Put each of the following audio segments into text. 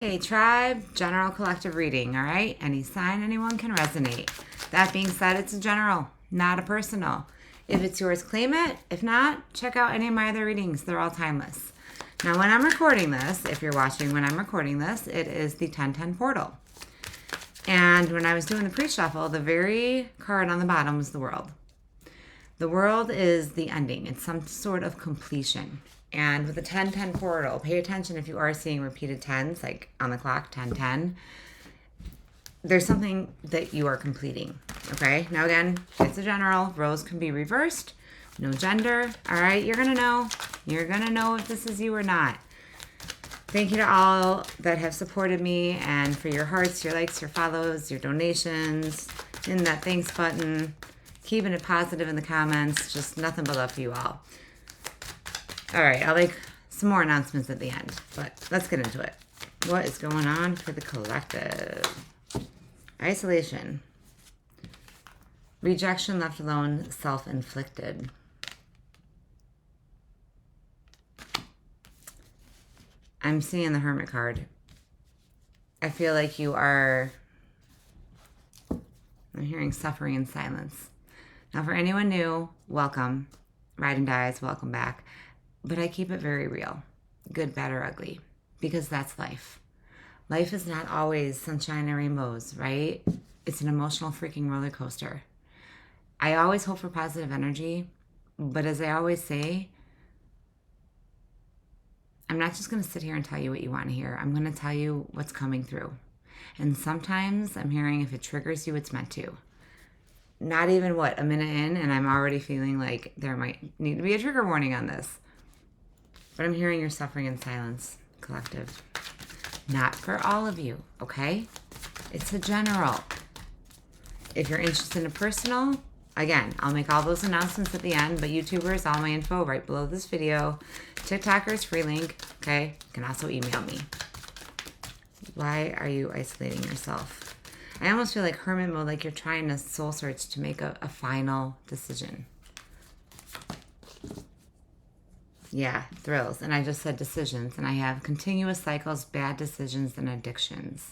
Hey tribe, general collective reading, all right? Any sign, anyone can resonate. That being said, it's a general, not a personal. If it's yours, claim it. If not, check out any of my other readings. They're all timeless. Now, when I'm recording this, if you're watching when I'm recording this, it is the 1010 portal. And when I was doing the pre-shuffle, the very card on the bottom was the world. The world is the ending. It's some sort of completion. And with the 1010 portal, pay attention if you are seeing repeated tens, like on the clock, 1010. There's something that you are completing, okay? Now again, it's a general. Roles can be reversed. No gender, all right? You're going to know. You're going to know if this is you or not. Thank you to all that have supported me and for your hearts, your likes, your follows, your donations, in that thanks button. Keeping it positive in the comments. Just nothing but love for you all. All right, I'll make some more announcements at the end, but let's get into it. What is going on for the collective? Isolation. Rejection, left alone, self-inflicted. I'm seeing the Hermit card. I feel like you are... I'm hearing suffering in silence. Now, for anyone new, welcome. Ride and Dies, welcome back. But I keep it very real. Good, bad, or ugly. Because that's life. Life is not always sunshine and rainbows, right? It's an emotional freaking roller coaster. I always hope for positive energy. But as I always say, I'm not just going to sit here and tell you what you want to hear. I'm going to tell you what's coming through. And sometimes I'm hearing if it triggers you, it's meant to. Not even, a minute in, and I'm already feeling like there might need to be a trigger warning on this. But I'm hearing you're suffering in silence, collective. Not for all of you, okay? It's a general. If you're interested in a personal, again, I'll make all those announcements at the end, but YouTubers, all my info right below this video. TikTokers, free link, okay? You can also email me. Why are you isolating yourself? I almost feel like hermit mode, like you're trying to soul search to make a final decision. Yeah, thrills. And I just said decisions. And I have continuous cycles, bad decisions, and addictions.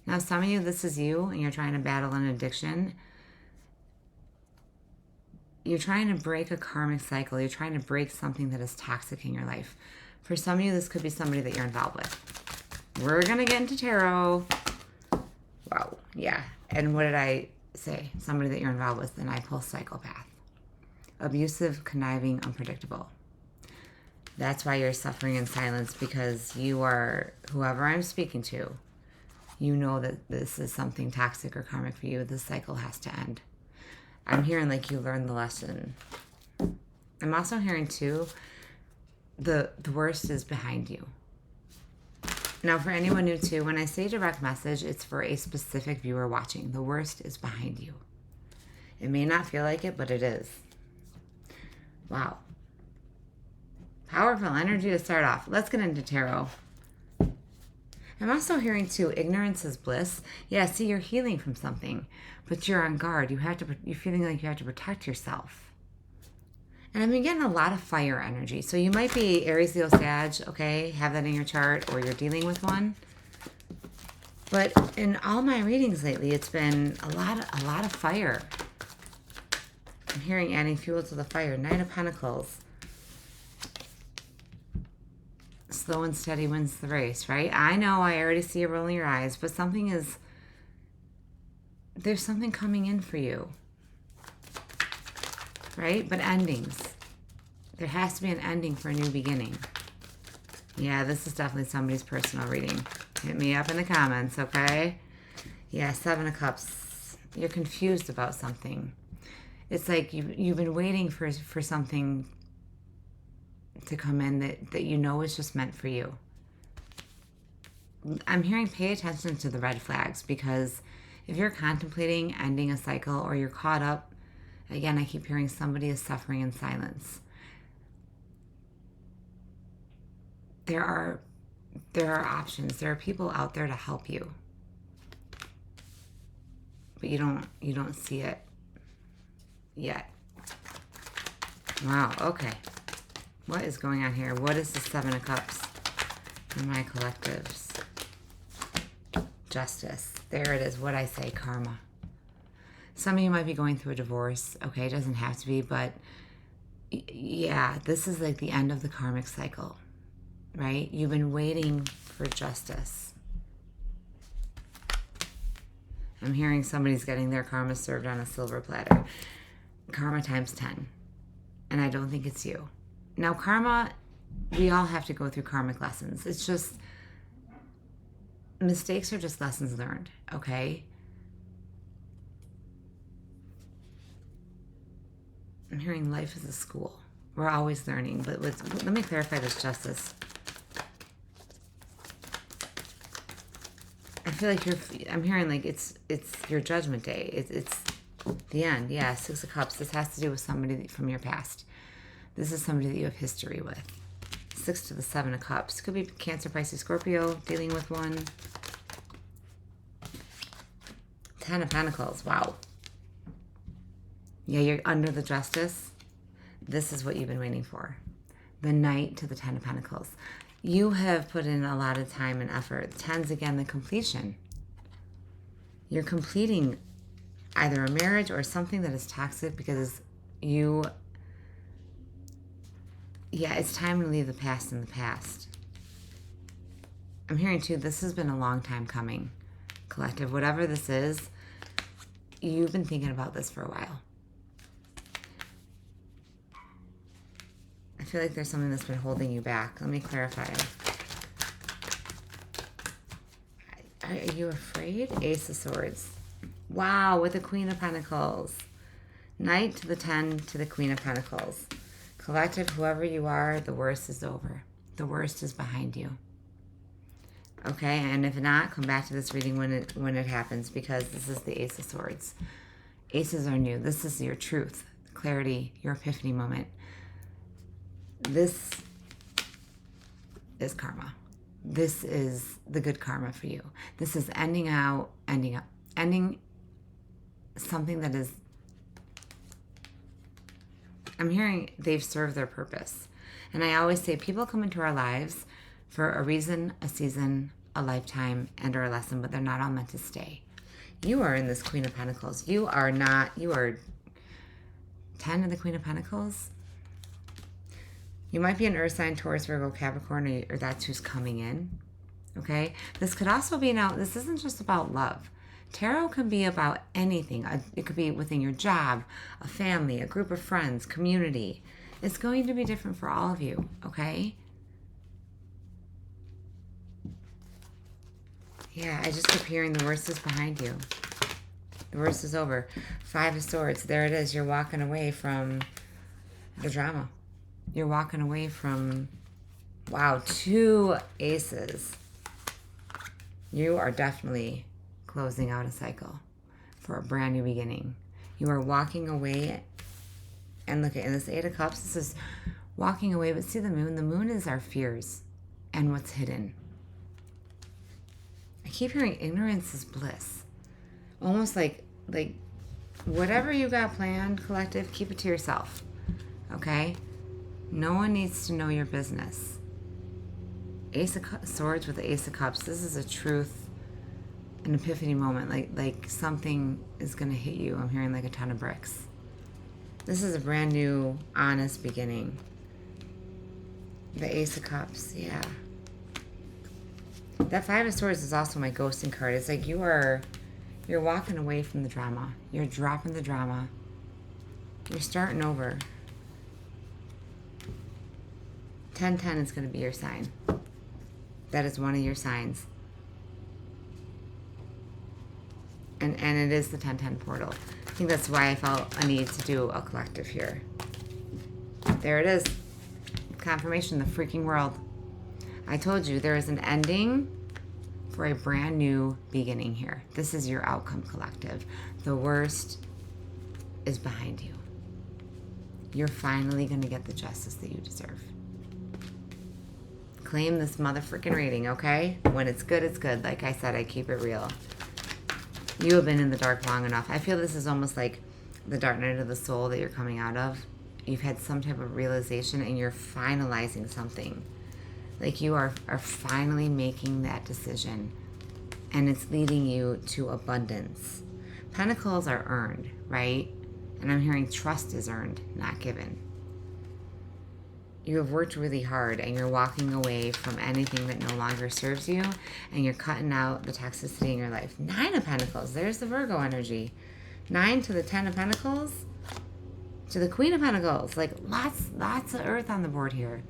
Now, some of you, this is you, and you're trying to battle an addiction. You're trying to break a karmic cycle. You're trying to break something that is toxic in your life. For some of you, this could be somebody that you're involved with. We're going to get into tarot. Wow, yeah. And what did I say? Somebody that you're involved with, and I pull psychopath. Abusive, conniving, unpredictable. That's why you're suffering in silence, because you are, whoever I'm speaking to, you know that this is something toxic or karmic for you. This cycle has to end. I'm hearing like you learned the lesson. I'm also hearing too, the worst is behind you. Now, for anyone new too, when I say direct message, it's for a specific viewer watching. The worst is behind you. It may not feel like it, but it is. Wow. Powerful energy to start off. Let's get into tarot. I'm also hearing too, ignorance is bliss. Yeah, see, you're healing from something, but you're on guard. You're feeling like you have to protect yourself. And I've been getting a lot of fire energy. So you might be Aries, Leo, Sag, okay? Have that in your chart, or you're dealing with one. But in all my readings lately, it's been a lot of fire. I'm hearing adding fuel to the fire. Knight of Pentacles. Slow and steady wins the race, right? I know, I already see you rolling your eyes, but there's something coming in for you. Right? But endings. There has to be an ending for a new beginning. Yeah, this is definitely somebody's personal reading. Hit me up in the comments, okay? Yeah, 7 of Cups. You're confused about something. It's like you've been waiting for something to come in that you know is just meant for you. I'm hearing pay attention to the red flags, because if you're contemplating ending a cycle or you're caught up, again, I keep hearing somebody is suffering in silence. There are options. There are people out there to help you. But you don't see it yet. Wow, okay. What is going on here? What is the 7 of Cups? And my collectives. Justice. There it is. What I say, karma. Some of you might be going through a divorce. Okay, it doesn't have to be, but yeah, this is like the end of the karmic cycle, right? You've been waiting for justice. I'm hearing somebody's getting their karma served on a silver platter. Karma times 10. And I don't think it's you. Now, karma, we all have to go through karmic lessons. It's just, mistakes are just lessons learned, okay? I'm hearing life is a school. We're always learning, but let me clarify this justice. I feel like I'm hearing like it's your judgment day. It's the end. Yeah, 6 of Cups. This has to do with somebody from your past. This is somebody that you have history with. 6 to the 7 of Cups. Could be Cancer, Pisces, Scorpio, dealing with one. 10 of Pentacles. Wow. Yeah, you're under the justice. This is what you've been waiting for. The Knight to the 10 of Pentacles. You have put in a lot of time and effort. 10's again, the completion. You're completing either a marriage or something that is toxic because you... Yeah, it's time to leave the past in the past. I'm hearing too, this has been a long time coming. Collective, whatever this is, you've been thinking about this for a while. I feel like there's something that's been holding you back. Let me clarify. Are you afraid? Ace of Swords. Wow, with the Queen of Pentacles. Knight to the 10 to the Queen of Pentacles. Collective, whoever you are, the worst is over. The worst is behind you. Okay, and if not, come back to this reading when it happens, because this is the Ace of Swords. Aces are new. This is your truth, clarity, your epiphany moment. This is karma. This is the good karma for you. This is ending something that is, I'm hearing they've served their purpose. And I always say people come into our lives for a reason, a season, a lifetime, and or a lesson, but they're not all meant to stay. You are in this Queen of Pentacles. You are 10 of the Queen of Pentacles. You might be an Earth sign, Taurus, Virgo, Capricorn, or that's who's coming in, okay? This could also be, now, this isn't just about love. Tarot can be about anything. It could be within your job, a family, a group of friends, community. It's going to be different for all of you, okay? Yeah, I just keep hearing the worst is behind you. The worst is over. 5 of Swords. There it is. You're walking away from the drama. You're walking away from, wow, 2 aces. You are definitely closing out a cycle for a brand new beginning. You are walking away, and look at in this 8 of Cups, this is walking away, but see the moon? The moon is our fears and what's hidden. I keep hearing ignorance is bliss. Almost like whatever you got planned, collective, keep it to yourself, okay? No one needs to know your business. Ace of Swords with the Ace of Cups. This is a truth, an epiphany moment. Like something is going to hit you. I'm hearing like a ton of bricks. This is a brand new, honest beginning. The Ace of Cups, yeah. That 5 of Swords is also my ghosting card. It's like you're walking away from the drama. You're dropping the drama. You're starting over. 10-10 is going to be your sign. That is one of your signs. And it is the 10-10 portal. I think that's why I felt a need to do a collective here. There it is. Confirmation, the freaking world. I told you there is an ending for a brand new beginning here. This is your outcome, collective. The worst is behind you. You're finally going to get the justice that you deserve. Claim this motherfucking reading, okay? When it's good, it's good. Like I said, I keep it real. You have been in the dark long enough. I feel this is almost like the dark night of the soul that you're coming out of. You've had some type of realization and you're finalizing something. Like you are finally making that decision, and it's leading you to abundance. Pentacles are earned, right? And I'm hearing trust is earned, not given. You have worked really hard and you're walking away from anything that no longer serves you, and you're cutting out the toxicity in your life. 9 of Pentacles. There's the Virgo energy. 9 to the 10 of Pentacles to the Queen of Pentacles. Like lots of earth on the board here.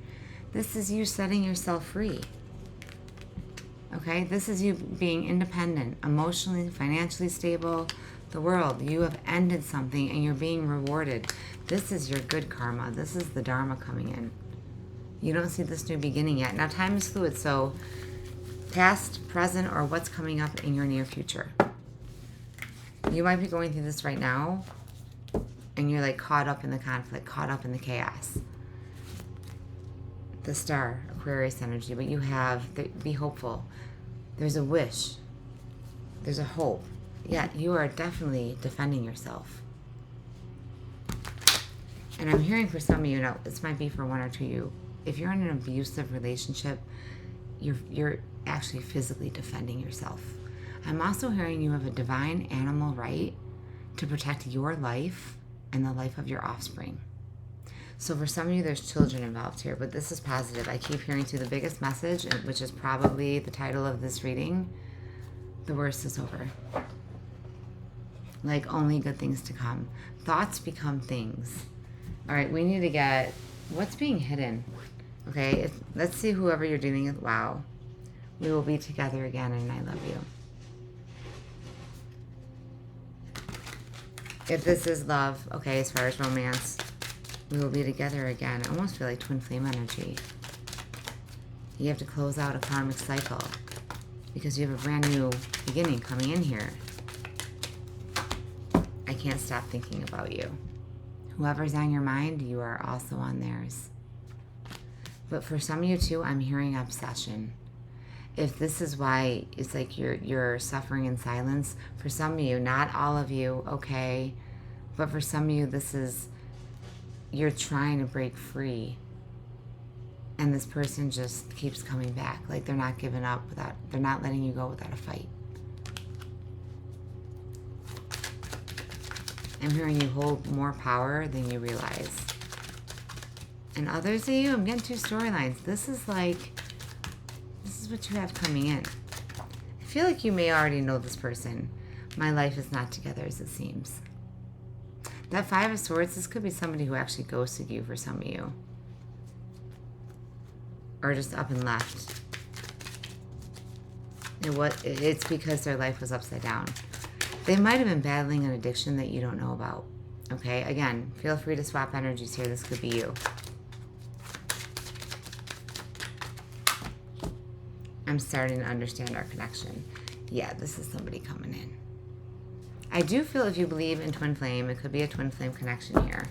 This is you setting yourself free. Okay? This is you being independent, emotionally, financially stable. The world. You have ended something and you're being rewarded. This is your good karma. This is the Dharma coming in. You don't see this new beginning yet. Now, time is fluid, so past, present, or what's coming up in your near future. You might be going through this right now, and you're like caught up in the conflict, caught up in the chaos. The Star, Aquarius energy, but you have, be hopeful. There's a wish. There's a hope. Yet you are definitely defending yourself. And I'm hearing for some of you, now this might be for one or two of you, if you're in an abusive relationship, you're actually physically defending yourself. I'm also hearing you have a divine animal right to protect your life and the life of your offspring. So for some of you, there's children involved here, but this is positive. I keep hearing through the biggest message, which is probably the title of this reading, the worst is over. Like only good things to come. Thoughts become things. All right, we need to get what's being hidden. Okay, let's see whoever you're dealing with. Wow. We will be together again, and I love you. If this is love, okay, as far as romance, we will be together again. I almost feel like twin flame energy. You have to close out a karmic cycle because you have a brand new beginning coming in here. I can't stop thinking about you. Whoever's on your mind, you are also on theirs. But for some of you too, I'm hearing obsession. If this is why it's like you're suffering in silence, for some of you, not all of you, okay, but for some of you, this is, you're trying to break free. And this person just keeps coming back. Like they're not giving up without, they're not letting you go without a fight. I'm hearing you hold more power than you realize. And others of you, I'm getting 2 storylines. This is like, this is what you have coming in. I feel like you may already know this person. My life is not together as it seems. That 5 of Swords, this could be somebody who actually ghosted you for some of you. Or just up and left. It's because their life was upside down. They might have been battling an addiction that you don't know about. Okay, again, feel free to swap energies here. This could be you. I'm starting to understand our connection. Yeah, this is somebody coming in. I do feel if you believe in twin flame, it could be a twin flame connection here.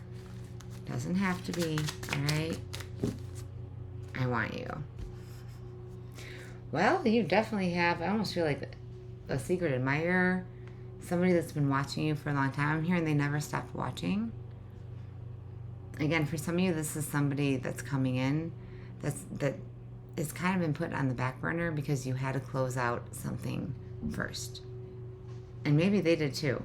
Doesn't have to be, all right? I want you. Well, you definitely have, I almost feel like a secret admirer. Somebody that's been watching you for a long time. I'm hearing they never stopped watching. Again, for some of you, this is somebody that's coming in that is kind of been put on the back burner because you had to close out something first. And maybe they did too.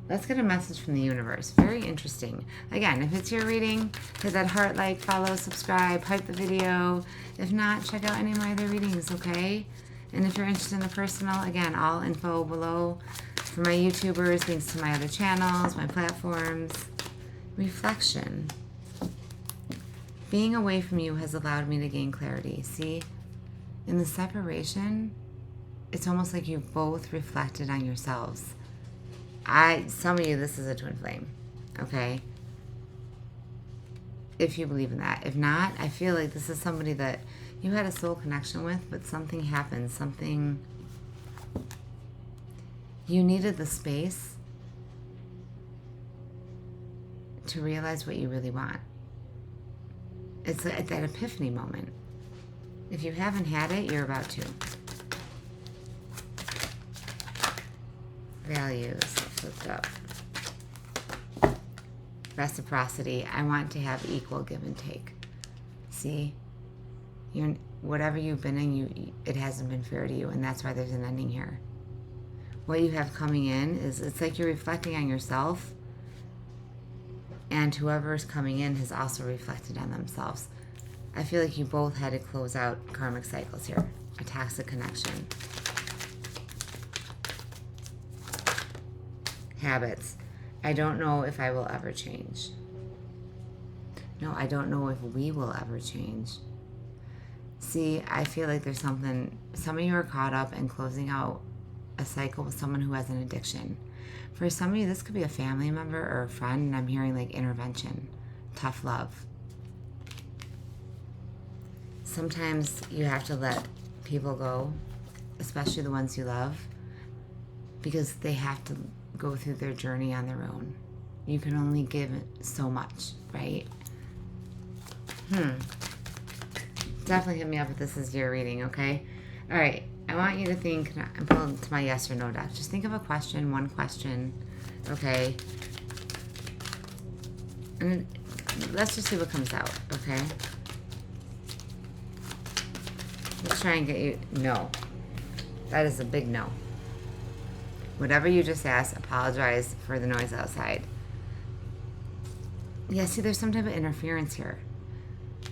Let's get a message from the universe. Very interesting. Again, if it's your reading, hit that heart, like, follow, subscribe, hype the video. If not, check out any of my other readings, okay? And if you're interested in the personal, again, all info below for my YouTubers, links to my other channels, my platforms. Reflection. Being away from you has allowed me to gain clarity. See, in the separation, it's almost like you both reflected on yourselves. Some of you, this is a twin flame, okay? If you believe in that. If not, I feel like this is somebody that you had a soul connection with, but something happened, something, you needed the space to realize what you really want. It's at that epiphany moment. If you haven't had it, you're about to. Values, flipped up. Reciprocity, I want to have equal give and take. See? Whatever you've been in, it hasn't been fair to you, and that's why there's an ending here. What you have coming in is, it's like you're reflecting on yourself, and whoever's coming in has also reflected on themselves. I feel like you both had to close out karmic cycles here. A toxic connection. Habits. I don't know if I will ever change. No, I don't know if we will ever change. See, I feel like there's something, some of you are caught up in closing out a cycle with someone who has an addiction. For some of you, this could be a family member or a friend, and I'm hearing like intervention, tough love. Sometimes you have to let people go, especially the ones you love, because they have to go through their journey on their own. You can only give so much, right? Definitely hit me up if this is your reading, okay? All right, I want you to think, I'm pulling to my yes or no deck. Just think of a question, one question, okay? And let's just see what comes out, okay? Let's try and get you, no. That is a big no. Whatever you just asked, apologize for the noise outside. Yeah, see, there's some type of interference here.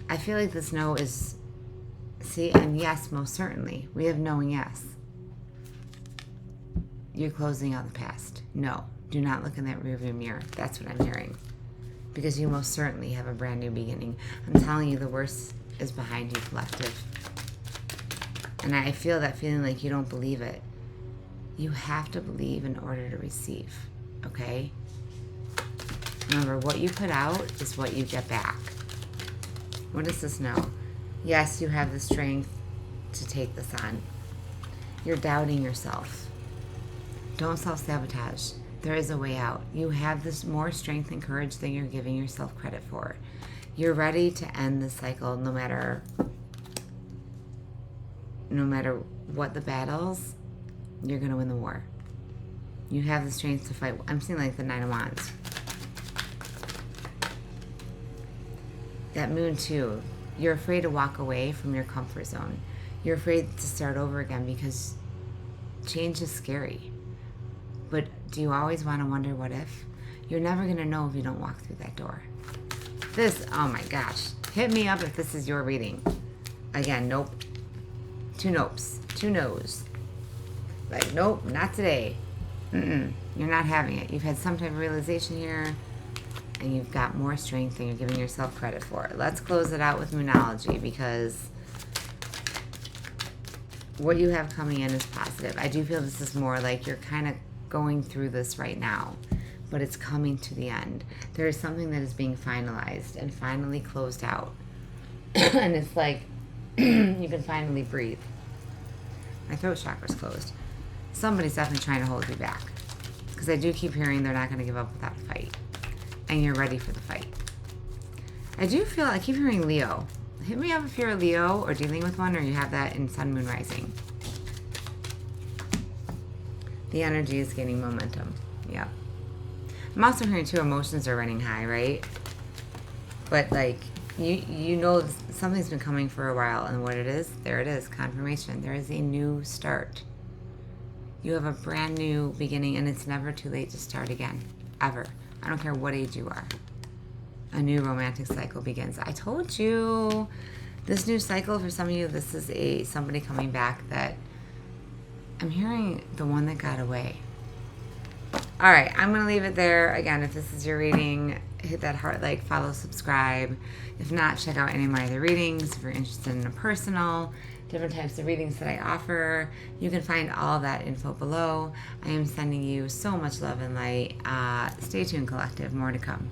I feel like this no is, see, and yes, most certainly. We have no and yes. You're closing out the past. No, do not look in that rearview mirror. That's what I'm hearing. Because you most certainly have a brand new beginning. I'm telling you, the worst is behind you, collective. And I feel that feeling like you don't believe it. You have to believe in order to receive, okay? Remember, what you put out is what you get back. What does this know? Yes, you have the strength to take this on. You're doubting yourself. Don't self-sabotage. There is a way out. You have this more strength and courage than you're giving yourself credit for. You're ready to end the cycle no matter what the battles. You're going to win the war. You have the strength to fight. I'm seeing like the 9 of Wands. That moon too. You're afraid to walk away from your comfort zone. You're afraid to start over again because change is scary. But do you always want to wonder what if? You're never going to know if you don't walk through that door. This, oh my gosh. Hit me up if this is your reading. Again, nope. 2 nopes. 2 no's. Like, nope, not today. You're not having it. You've had some type of realization here, and you've got more strength than you're giving yourself credit for. Let's close it out with Moonology, because what you have coming in is positive. I do feel this is more like you're kind of going through this right now, but it's coming to the end. There is something that is being finalized and finally closed out. And it's like you can finally breathe. My throat chakra's closed. Somebody's definitely trying to hold you back, because I do keep hearing they're not going to give up without a fight, and you're ready for the fight. I keep hearing Leo. Hit me up if you're a Leo or dealing with one, or you have that in Sun, Moon, Rising. The energy is gaining momentum. Yep. I'm also hearing too, emotions are running high, right? But like, you know something's been coming for a while, and what it is, there it is, confirmation. There is a new start. You have a brand new beginning, and it's never too late to start again, ever. I don't care what age you are. A new romantic cycle begins. I told you, this new cycle, for some of you, this is somebody coming back that, I'm hearing the one that got away. All right, I'm going to leave it there. Again, if this is your reading, hit that heart, like, follow, subscribe. If not, check out any of my other readings. If you're interested in a personal, different types of readings that I offer, you can find all that info below. I am sending you so much love and light. Stay tuned, collective. More to come.